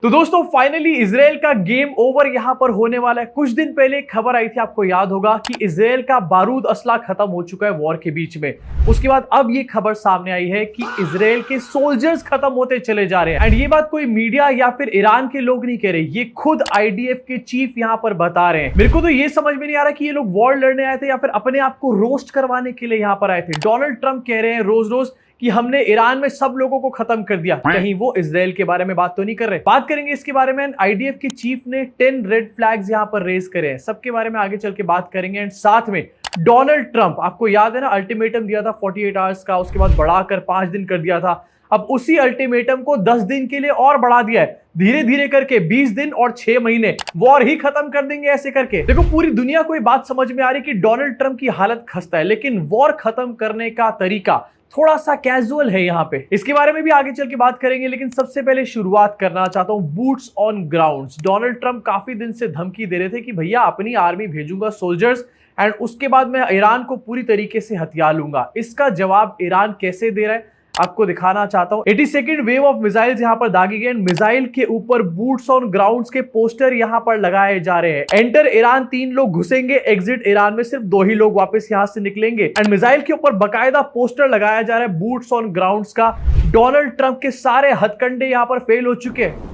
तो दोस्तों finally Israel का गेम ओवर यहां पर होने वाला है। कुछ दिन पहले खबर आई थी, आपको याद होगा कि इजराइल का बारूद असला खत्म हो चुका है वॉर के बीच में। उसके बाद अब ये खबर सामने आई है कि इजराइल के सोल्जर्स खत्म होते चले जा रहे हैं। एंड ये बात कोई मीडिया या फिर ईरान के लोग नहीं कह रहे, ये खुद आईडीएफ के चीफ यहां पर बता रहे हैं। मेरे को तो ये समझ में नहीं आ रहा कि ये लोग वॉर लड़ने आए थे या फिर अपने आप को रोस्ट करवाने के लिए यहां पर आए थे। डोनाल्ड ट्रंप कह रहे हैं रोज रोज कि हमने ईरान में सब लोगों को खत्म कर दिया, कहीं वो इजराइल के बारे में बात तो नहीं कर रहे। बात करेंगे इसके बारे में। आईडीएफ के चीफ ने 10 रेड फ्लैग्स यहां पर रेज करे हैं, सबके बारे में आगे चल के बात करेंगे। एंड साथ में डोनाल्ड ट्रंप, आपको याद है ना, अल्टीमेटम दिया था 48 आवर्स का, उसके बाद बढ़ाकर 5 दिन कर दिया था। अब उसी अल्टीमेटम को 10 दिन के लिए और बढ़ा दिया है, धीरे धीरे करके 20 दिन और 6 महीने वॉर ही खत्म कर देंगे ऐसे करके। देखो पूरी दुनिया को ये बात समझ में आ रही कि डोनाल्ड ट्रंप की हालत खस्ता है, लेकिन वॉर खत्म करने का तरीका थोड़ा सा कैजुअल है यहाँ पे। इसके बारे में भी आगे चल के बात करेंगे, लेकिन सबसे पहले शुरुआत करना चाहता हूँ boots on grounds. Donald Trump काफी दिन से धमकी दे रहे थे कि भैया अपनी आर्मी भेजूंगा सोल्जर्स, एंड उसके बाद मैं ईरान को पूरी तरीके से हथियार लूंगा। इसका जवाब ईरान कैसे दे रहा है आपको दिखाना चाहता हूं। 82nd वेव ऑफ मिसाइल्स यहां पर दागी गए। मिसाइल के ऊपर बूट्स ऑन ग्राउंड्स के पोस्टर यहां पर लगाए जा रहे हैं। एंटर ईरान 3 लोग घुसेंगे, एग्जिट ईरान में सिर्फ 2 ही लोग वापस यहां से निकलेंगे। एंड मिसाइल के ऊपर बकायदा पोस्टर लगाया जा रहा है बूट्स ऑन ग्राउंड्स का। डोनाल्ड ट्रंप के सारे हथकंडे यहां पर फेल हो चुके हैं।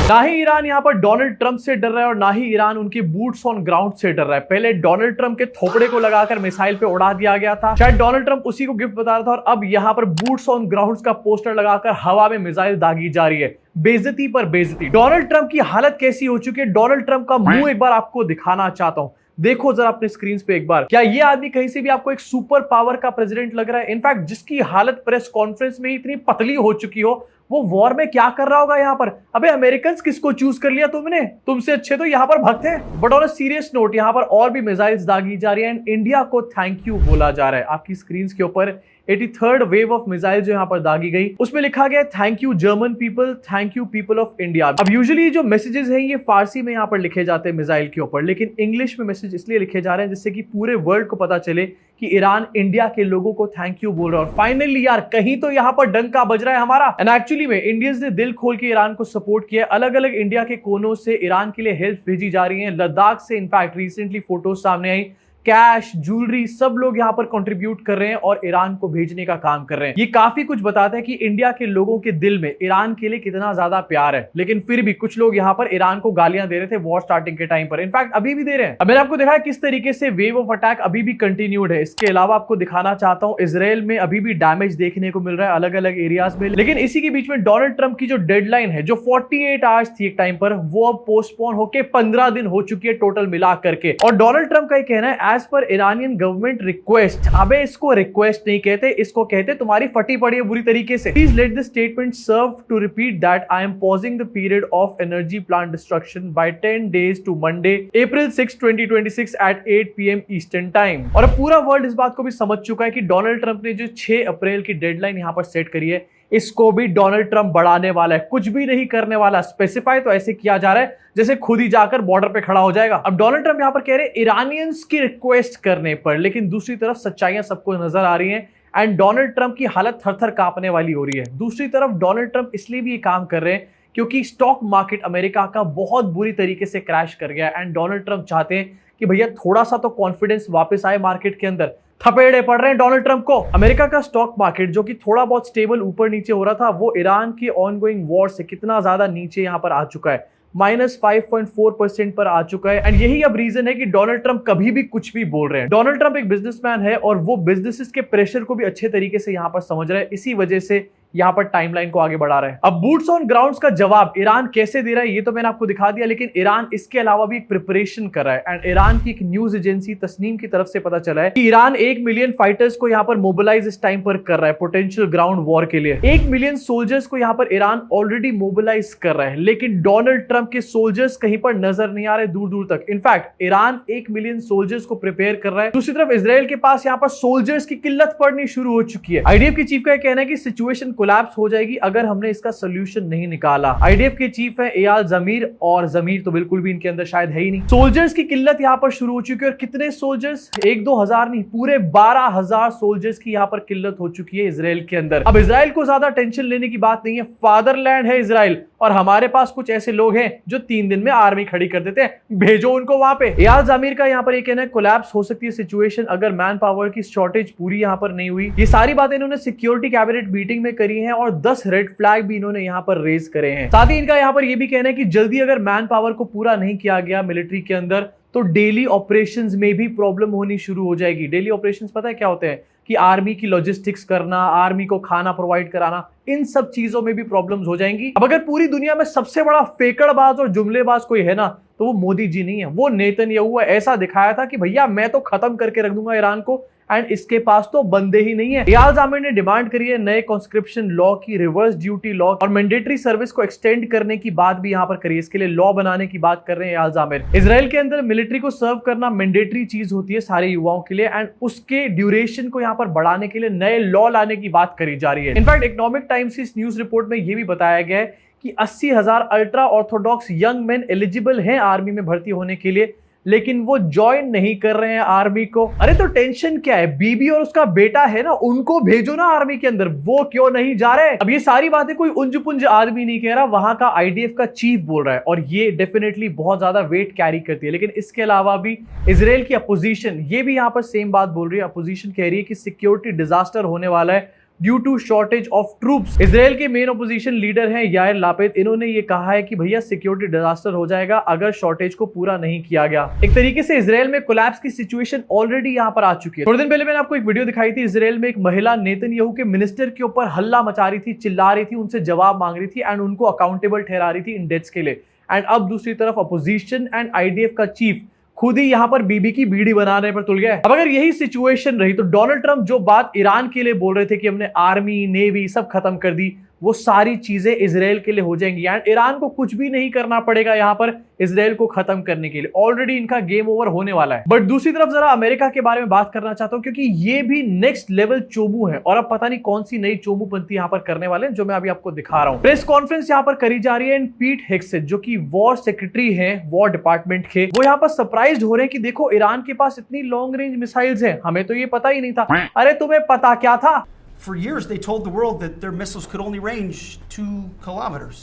ना ही ईरान यहां पर डोनाल्ड ट्रंप से डर रहा है और ना ही ईरान उनके बूट्स ऑन ग्राउंड से डर रहा है। पहले डोनाल्ड ट्रंप के थोपड़े को लगाकर मिसाइल पे उड़ा दिया गया था, शायद डोनाल्ड ट्रंप उसी को गिफ्ट बता रहा था, और अब यहां पर बूट्स ऑन ग्राउंड्स का पोस्टर लगाकर हवा में मिसाइल दागी जा रही है। बेइज्जती पर बेइज्जती। डोनाल्ड ट्रंप की हालत कैसी हो चुकी है, डोनाल्ड ट्रंप का मुंह एक बार आपको दिखाना चाहता हूं। देखो जरा अपने स्क्रीन पे एक बार, क्या ये आदमी कहीं से भी आपको एक सुपर पावर का प्रेसिडेंट लग रहा है? इनफैक्ट जिसकी हालत प्रेस कॉन्फ्रेंस में इतनी पतली हो चुकी हो, वो वॉर में क्या कर रहा होगा यहाँ पर? अबे अमेरिकन किसको चूज कर लिया तुमने? तुमसे अच्छे तो यहाँ पर भक्त हैं। But on a serious note, यहाँ पर और भी मिसाइल्स दागी जा रही है एंड इंडिया को थैंक यू बोला जा रहा है। आपकी स्क्रीन के ऊपर 83rd वेव ऑफ मिसाइल जो यहाँ पर दागी गई, उसमें लिखा गया thank you German people, thank you people of India. अब यूजुअली जो मैसेजेस हैं ये फारसी में यहाँ पर लिखे जाते हैं मिसाइल के ऊपर, लेकिन इंग्लिश में मैसेज इसलिए लिखे जा रहे हैं जिससे कि पूरे वर्ल्ड को पता चले कि ईरान इंडिया के लोगों को थैंक यू बोल रहा है। और फाइनली यार कहीं तो यहाँ पर डंका बज रहा है हमारा। एंड एक्चुअली में इंडियंस ने दिल खोल के ईरान को सपोर्ट किया। अलग अलग इंडिया के कोनों से ईरान के लिए हेल्प भेजी जा रही है। लद्दाख से इनफैक्ट रिसेंटली फोटोज सामने आई, कैश, ज्वेलरी, सब लोग यहां पर कंट्रीब्यूट कर रहे हैं और ईरान को भेजने का काम कर रहे हैं। ये काफी कुछ बताता है कि इंडिया के लोगों के दिल में ईरान के लिए कितना ज्यादा प्यार है। लेकिन फिर भी कुछ लोग यहां पर ईरान को गालियां दे रहे थे वॉर स्टार्टिंग के टाइम पर, इनफैक्ट अभी भी दे रहे हैं। अब मैंने आपको दिखाया किस तरीके से वेव ऑफ अटैक अभी भी कंटिन्यूड है। इसके अलावा आपको दिखाना चाहता हूं इजराइल में अभी भी डैमेज देखने को मिल रहा है अलग अलग एरियाज में। लेकिन इसी के बीच में डोनाल्ड ट्रंप की जो डेडलाइन है, जो 48 आवर्स थी एक टाइम पर, वो अब पोस्टपोन होकर 15 दिन हो चुकी है टोटल मिला करके। और डोनाल्ड ट्रंप का कहना है as per Iranian government request. अबे इसको रिक्वेस्ट नहीं कहते, इसको कहते तुम्हारी फटी पड़ी है बुरी तरीके से। Please let this statement serve to repeat that I am pausing the period of energy plant destruction by 10 days to Monday April 6, 2026 at 8 PM eastern time. और अब पूरा वर्ल्ड इस बात को भी समझ चुका है कि डोनाल्ड ट्रंप ने जो 6 अप्रैल की डेडलाइन यहां पर सेट करी है, इसको भी डोनाल्ड ट्रंप बढ़ाने वाला है, कुछ भी नहीं करने वाला। स्पेसिफाई तो ऐसे किया जा रहा है जैसे खुद ही जाकर बॉर्डर पे खड़ा हो जाएगा। अब डोनाल्ड ट्रंप यहां पर कह रहे हैं ईरानियंस की रिक्वेस्ट करने पर, लेकिन दूसरी तरफ सच्चाइयां सबको नजर आ रही हैं एंड डोनाल्ड ट्रंप की हालत थर-थर कांपने वाली हो रही है। दूसरी तरफ डोनाल्ड ट्रंप इसलिए भी ये काम कर रहे हैं क्योंकि स्टॉक मार्केट अमेरिका का बहुत बुरी तरीके से क्रैश कर गया एंड डोनाल्ड ट्रंप चाहते हैं कि भैया थोड़ा सा तो कॉन्फिडेंस वापस आए मार्केट के अंदर। थपेड़े पड़ रहे हैं डोनाल्ड ट्रंप को। अमेरिका का स्टॉक मार्केट जो कि थोड़ा बहुत स्टेबल ऊपर नीचे हो रहा था, वो ईरान की ऑनगोइंग वॉर से कितना ज्यादा नीचे यहां पर आ चुका है, -5.4% पर आ चुका है। एंड यही अब रीजन है कि डोनाल्ड ट्रंप कभी भी कुछ भी बोल रहे हैं। डोनाल्ड ट्रंप एक बिजनेसमैन है और वो बिजनेसेस के प्रेशर को भी अच्छे तरीके से यहां पर समझ रहे हैं, इसी वजह से यहां पर टाइमलाइन को आगे बढ़ा रहे हैं। अब बूट्स ऑन ग्राउंड्स का जवाब ईरान कैसे दे रहा है ये तो मैंने आपको दिखा दिया, लेकिन ईरान इसके अलावा भी एक प्रिपरेशन कर रहा है। एंड ईरान की एक न्यूज एजेंसी तस्नीम की तरफ से पता चला है कि ईरान 1 मिलियन फाइटर्स को यहां पर मोबिलाइज इस टाइम पर कर रहा है पोटेंशियल ग्राउंड वॉर के लिए। 1 मिलियन सोल्जर्स को यहां पर ईरान ऑलरेडी मोबिलाइज कर रहा है, लेकिन डोनाल्ड ट्रंप के सोल्जर्स कहीं पर नजर नहीं आ रहे दूर दूर तक। इनफैक्ट ईरान 1 मिलियन सोल्जर्स को प्रिपेयर कर रहा है। दूसरी तरफ इजराइल के पास यहां पर सोल्जर्स की किल्लत पड़नी शुरू हो चुकी है। आईडीएफ के चीफ का कहना है कि सिचुएशन कोलैप्स हो जाएगी अगर हमने इसका सोल्यूशन नहीं निकाला। आईडीएफ के चीफ है एयाल जमीर, और जमीर तो बिल्कुल भी इनके अंदर शायद है ही नहीं। सोल्जर्स की किल्लत यहाँ पर शुरू हो चुकी है, और कितने सोल्जर्स, 1-2 हजार नहीं, पूरे 12,000 सोल्जर्स की यहाँ पर किल्लत हो चुकी है इजराइल के अंदर। अब इजराइल को ज्यादा टेंशन लेने की बात नहीं है, फादरलैंड है इजराइल, और हमारे पास कुछ ऐसे लोग हैं जो 3 दिन में आर्मी खड़ी कर देते हैं, भेजो उनको वहां पे। एयाल जमीर का यहाँ पर ये कहना है कोलैप्स हो सकती है सिचुएशन अगर मैन पावर की शॉर्टेज पूरी यहाँ पर नहीं हुई। ये सारी बातें इन्होंने सिक्योरिटी कैबिनेट मीटिंग में करी हैं, और 10 रेड फ्लैग भी इन्होंने यहाँ पर रेज करे हैं। साथ ही इनका यहाँ पर ये भी कहना है कि जल्दी अगर मैन पावर को पूरा नहीं किया गया मिलिट्री के अंदर तो डेली ऑपरेशंस में भी प्रॉब्लम होनी शुरू हो जाएगी। डेली ऑपरेशंस पता है क्या होते हैं कि आर्मी की लॉजिस्टिक्स करना, आर्मी को खाना प्रोवाइड कराना, इन सब चीजों में भी प्रॉब्लम्स हो जाएंगी। अब अगर पूरी दुनिया में सबसे बड़ा फेकड़बाज और जुमलेबाज कोई है ना तो वो मोदी जी नहीं है, वो नेतन्याहू है। ऐसा दिखाया था कि भैया मैं तो खत्म करके रख दूंगा ईरान को, एंड इसके पास तो बंदे ही नहीं है। एयाल जमीर ने डिमांड करी है नए कॉन्स्क्रिप्शन लॉ की, रिवर्स ड्यूटी लॉ और मैंडेटरी सर्विस को एक्सटेंड करने की बात भी यहाँ पर करी है। इसके लिए लॉ बनाने की बात कर रहे हैं एयाल जमीर। इजराइल के अंदर मिलिट्री को सर्व करना मैंडेटरी चीज होती है सारे युवाओं के लिए, एंड उसके ड्यूरेशन को यहाँ पर बढ़ाने के लिए नए लॉ लाने की बात करी जा रही है। इनफैक्ट इकोनॉमिक टाइम्स की इस न्यूज रिपोर्ट में यह भी बताया गया है कि 80,000 ultra Orthodox young main eligible हैं आर्मी में भर्ती होने के लिए, लेकिन वो ज्वाइन नहीं कर रहे हैं आर्मी को। अरे तो टेंशन क्या है, बीबी और उसका बेटा है ना, उनको भेजो ना आर्मी के अंदर, वो क्यों नहीं जा रहे। अब ये सारी बातें कोई उंज पुंज आदमी नहीं कह रहा, वहां का आईडीएफ का चीफ बोल रहा है, और ये डेफिनेटली बहुत ज्यादा वेट कैरी करती है। लेकिन इसके अलावा भी इजराइल की अपोजिशन ये भी यहां पर सेम बात बोल रही है। अपोजिशन कह रही है कि सिक्योरिटी डिजास्टर होने वाला है due to shortage of troops. Israel के मेन ओपोजिशन लीडर हैं यायर लापिड, इन्होंने ये कहा है कि भैया सिक्योरिटी डिजास्टर हो जाएगा अगर शॉर्टेज को पूरा नहीं किया गया। एक तरीके से इजराइल में कोलैप्स की सिचुएशन ऑलरेडी यहां पर आ चुकी है। थोड़े दिन पहले मैंने आपको एक वीडियो दिखाई थी, इजराइल में एक महिला नेतन्याहू के मिनिस्टर के ऊपर हल्ला मचा रही थी, चिल्ला रही थी, उनसे जवाब मांग रही थी, एंड उनको अकाउंटेबल ठहरा रही थी इन डेथ्स के लिए। एंड अब दूसरी तरफ अपोजिशन एंड आईडीएफ का चीफ खुद ही यहां पर बीबी की बीड़ी बनाने पर तुल गया है। अब अगर यही सिचुएशन रही तो डोनाल्ड ट्रंप जो बात ईरान के लिए बोल रहे थे कि हमने आर्मी नेवी सब खत्म कर दी, वो सारी चीजें इजराइल के लिए हो जाएंगी, एंड ईरान को कुछ भी नहीं करना पड़ेगा यहां पर इजराइल को खत्म करने के लिए। ऑलरेडी इनका गेम ओवर होने वाला है। बट दूसरी तरफ जरा अमेरिका के बारे में बात करना चाहता हूं, क्योंकि ये भी नेक्स्ट लेवल चोमू है, और अब पता नहीं कौन सी नई चोमूपंथी यहां पर करने वाले हैं, जो मैं अभी आपको दिखा रहा हूं। प्रेस कॉन्फ्रेंस यहां पर करी जा रही है, एंड पीट हेग्सेथ जो कि वॉर सेक्रेटरी हैं वॉर डिपार्टमेंट के, वो यहां पर सरप्राइज्ड हो रहे हैं कि देखो ईरान के पास इतनी लॉन्ग रेंज मिसाइल्स हैं, हमें तो ये पता ही नहीं था। अरे तुम्हें पता क्या था? For years, they told the world that their missiles could only range 2 kilometers.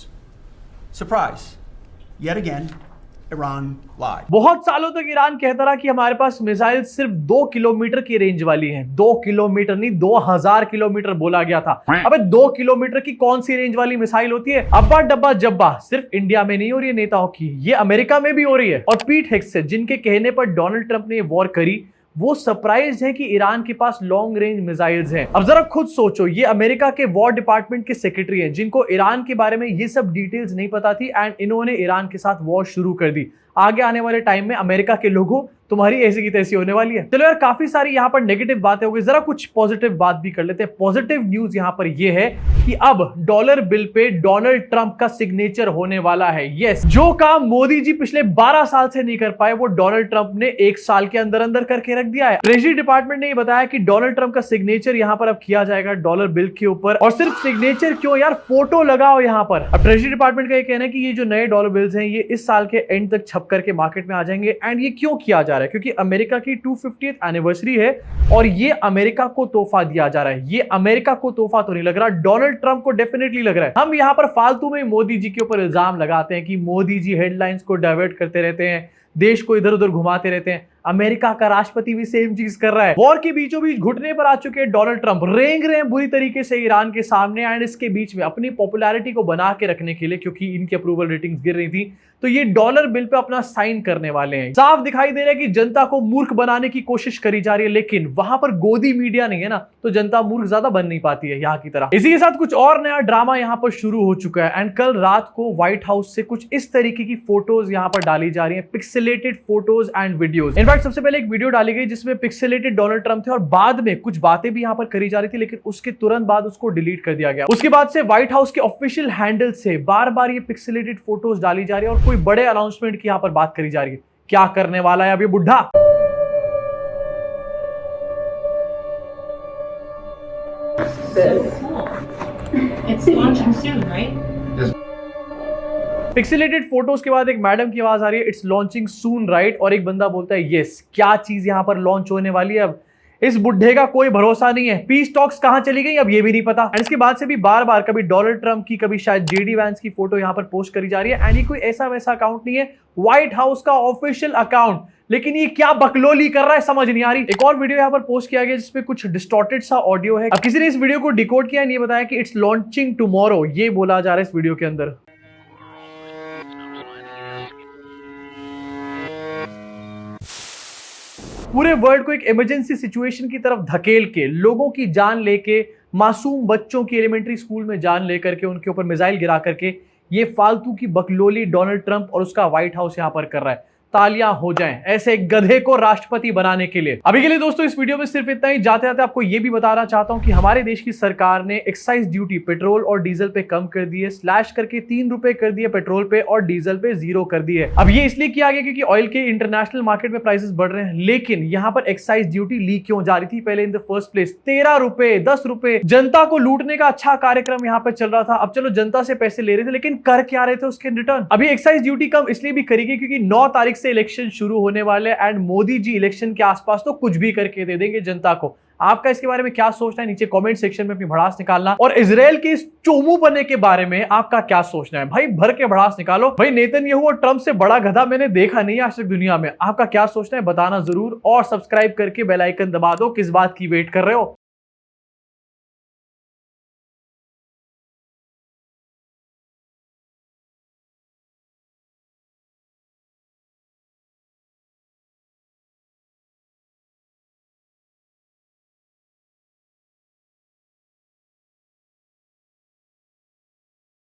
Surprise. Yet again, Iran lied. बहुत सालों तक ईरान कहता रहा कि हमारे पास मिसाइल सिर्फ 2 किलोमीटर की रेंज वाली हैं। 2 किलोमीटर नहीं, 2000 किलोमीटर बोला गया था। अबे 2 किलोमीटर की कौन सी रेंज वाली मिसाइल होती है? अब्बा डब्बा जब्बा सिर्फ इंडिया में नहीं हो रही है नेताओं की, ये अमेरिका में भी हो रही है। और पीट हेग्सेथ जिनके कहने पर डोनाल्ड ट्रंप ने वॉर करी, वो सरप्राइज है कि ईरान के पास लॉन्ग रेंज मिसाइल्स हैं। अब जरा खुद सोचो, ये अमेरिका के वॉर डिपार्टमेंट के सेक्रेटरी हैं जिनको ईरान के बारे में ये सब डिटेल्स नहीं पता थी, एंड इन्होंने ईरान के साथ वॉर शुरू कर दी। आगे आने वाले टाइम में अमेरिका के लोगों तुम्हारी ऐसी की तैसी होने वाली है। चलो यार, काफी सारी यहाँ पर नेगेटिव बातें हो गई, जरा कुछ पॉजिटिव बात भी कर लेते हैं। पॉजिटिव न्यूज यहाँ पर यह है कि अब dollar bill pay Donald Trump का सिग्नेचर होने वाला है। यस, जो काम मोदी जी पिछले 12 साल से नहीं कर पाए, वो डोनाल्ड ट्रंप ने 1 साल के अंदर अंदर करके रख दिया है। ट्रेजरी डिपार्टमेंट ने यह बताया कि डोनाल्ड ट्रंप का सिग्नेचर यहाँ पर अब किया जाएगा डॉलर बिल के ऊपर। और सिर्फ सिग्नेचर क्यों यार, फोटो लगाओ यहाँ पर। अब ट्रेजरी डिपार्टमेंट का यह कहना है कि ये जो नए डॉलर बिल्स हैं ये इस साल के एंड तक छप करके मार्केट में आ जाएंगे। एंड ये क्यों किया जा रहा है? क्योंकि अमेरिका की 250th एनिवर्सरी है, और ये अमेरिका को तोहफा दिया जा रहा है। ये अमेरिका को तोहफा तो नहीं लग रहा, डोनाल्ड ट्रंप को डेफिनेटली लग रहा है। हम यहां पर फालतू में मोदी जी के ऊपर इल्जाम लगाते हैं कि मोदी जी हेडलाइंस को डाइवर्ट करते रहते हैं, देश को इधर उधर घुमाते रहते हैं। अमेरिका का राष्ट्रपति भी सेम चीज कर रहा है। वॉर के बीचों बीच घुटने पर आ चुके हैं डोनाल्ड ट्रंप, रेंग रहे हैं बुरी तरीके से ईरान के सामने, एंड इसके बीच में अपनी पॉपुलैरिटी को बना के रखने के लिए, क्योंकि इनकी अप्रूवल रेटिंग्स गिर रही थी, तो ये डॉलर बिल पे अपना साइन करने वाले हैं। साफ दिखाई दे रहा है कि जनता को मूर्ख बनाने की कोशिश करी जा रही है, लेकिन वहां पर गोदी मीडिया नहीं है ना, तो जनता मूर्ख ज्यादा बन नहीं पाती है यहाँ की तरह। इसी के साथ कुछ और नया ड्रामा यहाँ पर शुरू हो चुका है, एंड कल रात को व्हाइट हाउस से कुछ इस तरीके की फोटोज यहाँ पर डाली जा रही है, pixelated photos and videos. In fact सबसे पहले एक वीडियो डाली गई जिसमें पिक्सेलेटेड डोनाल्ड ट्रंप थे, और बाद में कुछ बातें भी यहाँ पर करी जा रही थी, लेकिन उसके तुरंत बाद उसको डिलीट कर दिया गया। उसके बाद से व्हाइट हाउस के ऑफिशियल हैंडल से बार बार ये पिक्सेलेटेड फोटोज डाली जा रही है, और कोई बड़े अनाउंसमेंट की यहाँ पर बात करी जा रही है। क्या करने वाला है अब ये बुढ़ा? It's launching soon, right? Pixelated photos के बाद एक मैडम की आवाज आ रही है, इट्स लॉन्चिंग सून राइट, और एक बंदा बोलता है यस। क्या चीज यहां पर लॉन्च होने वाली है? अब इस बुढ़े का कोई भरोसा नहीं है। पीस टॉक्स कहां चली गई अब ये भी नहीं पता। एंड इसके बाद से भी बार बार कभी डोनाल्ड ट्रंप की, कभी शायद जेडी वैंस की फोटो यहां पर पोस्ट करी जा रही है। एंड ये कोई ऐसा वैसा अकाउंट नहीं है, व्हाइट हाउस का ऑफिशियल अकाउंट। लेकिन ये क्या बकलोली कर रहा है समझ नहीं आ रही। एक और वीडियो यहाँ पर पोस्ट किया गया जिसमें कुछ डिस्टॉर्टेड सा ऑडियो है। अब किसी ने इस वीडियो को डिकोड किया, ये बताया कि इट्स लॉन्चिंग टुमारो, ये बोला जा रहा है इस वीडियो के अंदर। पूरे वर्ल्ड को एक इमरजेंसी सिचुएशन की तरफ धकेल के, लोगों की जान लेके, मासूम बच्चों की एलिमेंट्री स्कूल में जान लेकर के उनके ऊपर मिसाइल गिरा करके ये फालतू की बकलोली डोनाल्ड ट्रंप और उसका व्हाइट हाउस यहां पर कर रहा है। तालियां हो जाएं ऐसे गधे को राष्ट्रपति बनाने के लिए। अभी के लिए दोस्तों इस वीडियो में सिर्फ इतना ही। जाते जाते आपको यह भी बताना चाहता हूं कि हमारे देश की सरकार ने एक्साइज ड्यूटी पेट्रोल और डीजल पे कम कर दी है, स्लैश करके 3 रुपए कर दिए पेट्रोल पे और डीजल पे 0 कर दिए। अब ये इसलिए किया गया क्योंकि ऑयल के इंटरनेशनल मार्केट में प्राइसेस बढ़ रहे हैं। लेकिन यहां पर एक्साइज ड्यूटी लीक क्यों जा रही थी पहले इन द फर्स्ट प्लेस? 13 रुपए 10 रुपए जनता को लूटने का अच्छा कार्यक्रम यहां पर चल रहा था। अब चलो जनता से पैसे ले रहे थे, लेकिन कर क्या रहे थे उसके रिटर्न? अभी एक्साइज ड्यूटी कम इसलिए भी करी गई क्योंकि 9 तारीख से इलेक्शन शुरू होने वाले, एंड मोदी जी इलेक्शन के आसपास तो कुछ भी करके दे देंगे जनता को। आपका इसके बारे में क्या सोचना है नीचे कमेंट सेक्शन में अपनी भड़ास निकालना। और इजराइल के इस चोमू बने के बारे में आपका क्या सोचना है? भाई भर के भड़ास निकालो। भाई नेतन्याहू और ट्रंप से बड़ा गधा मैंने देखा नहीं आज तक दुनिया में। आपका क्या सोचना है बताना जरूर, और सब्सक्राइब करके बेल आइकन दबा दो। किस बात की वेट कर रहे हो?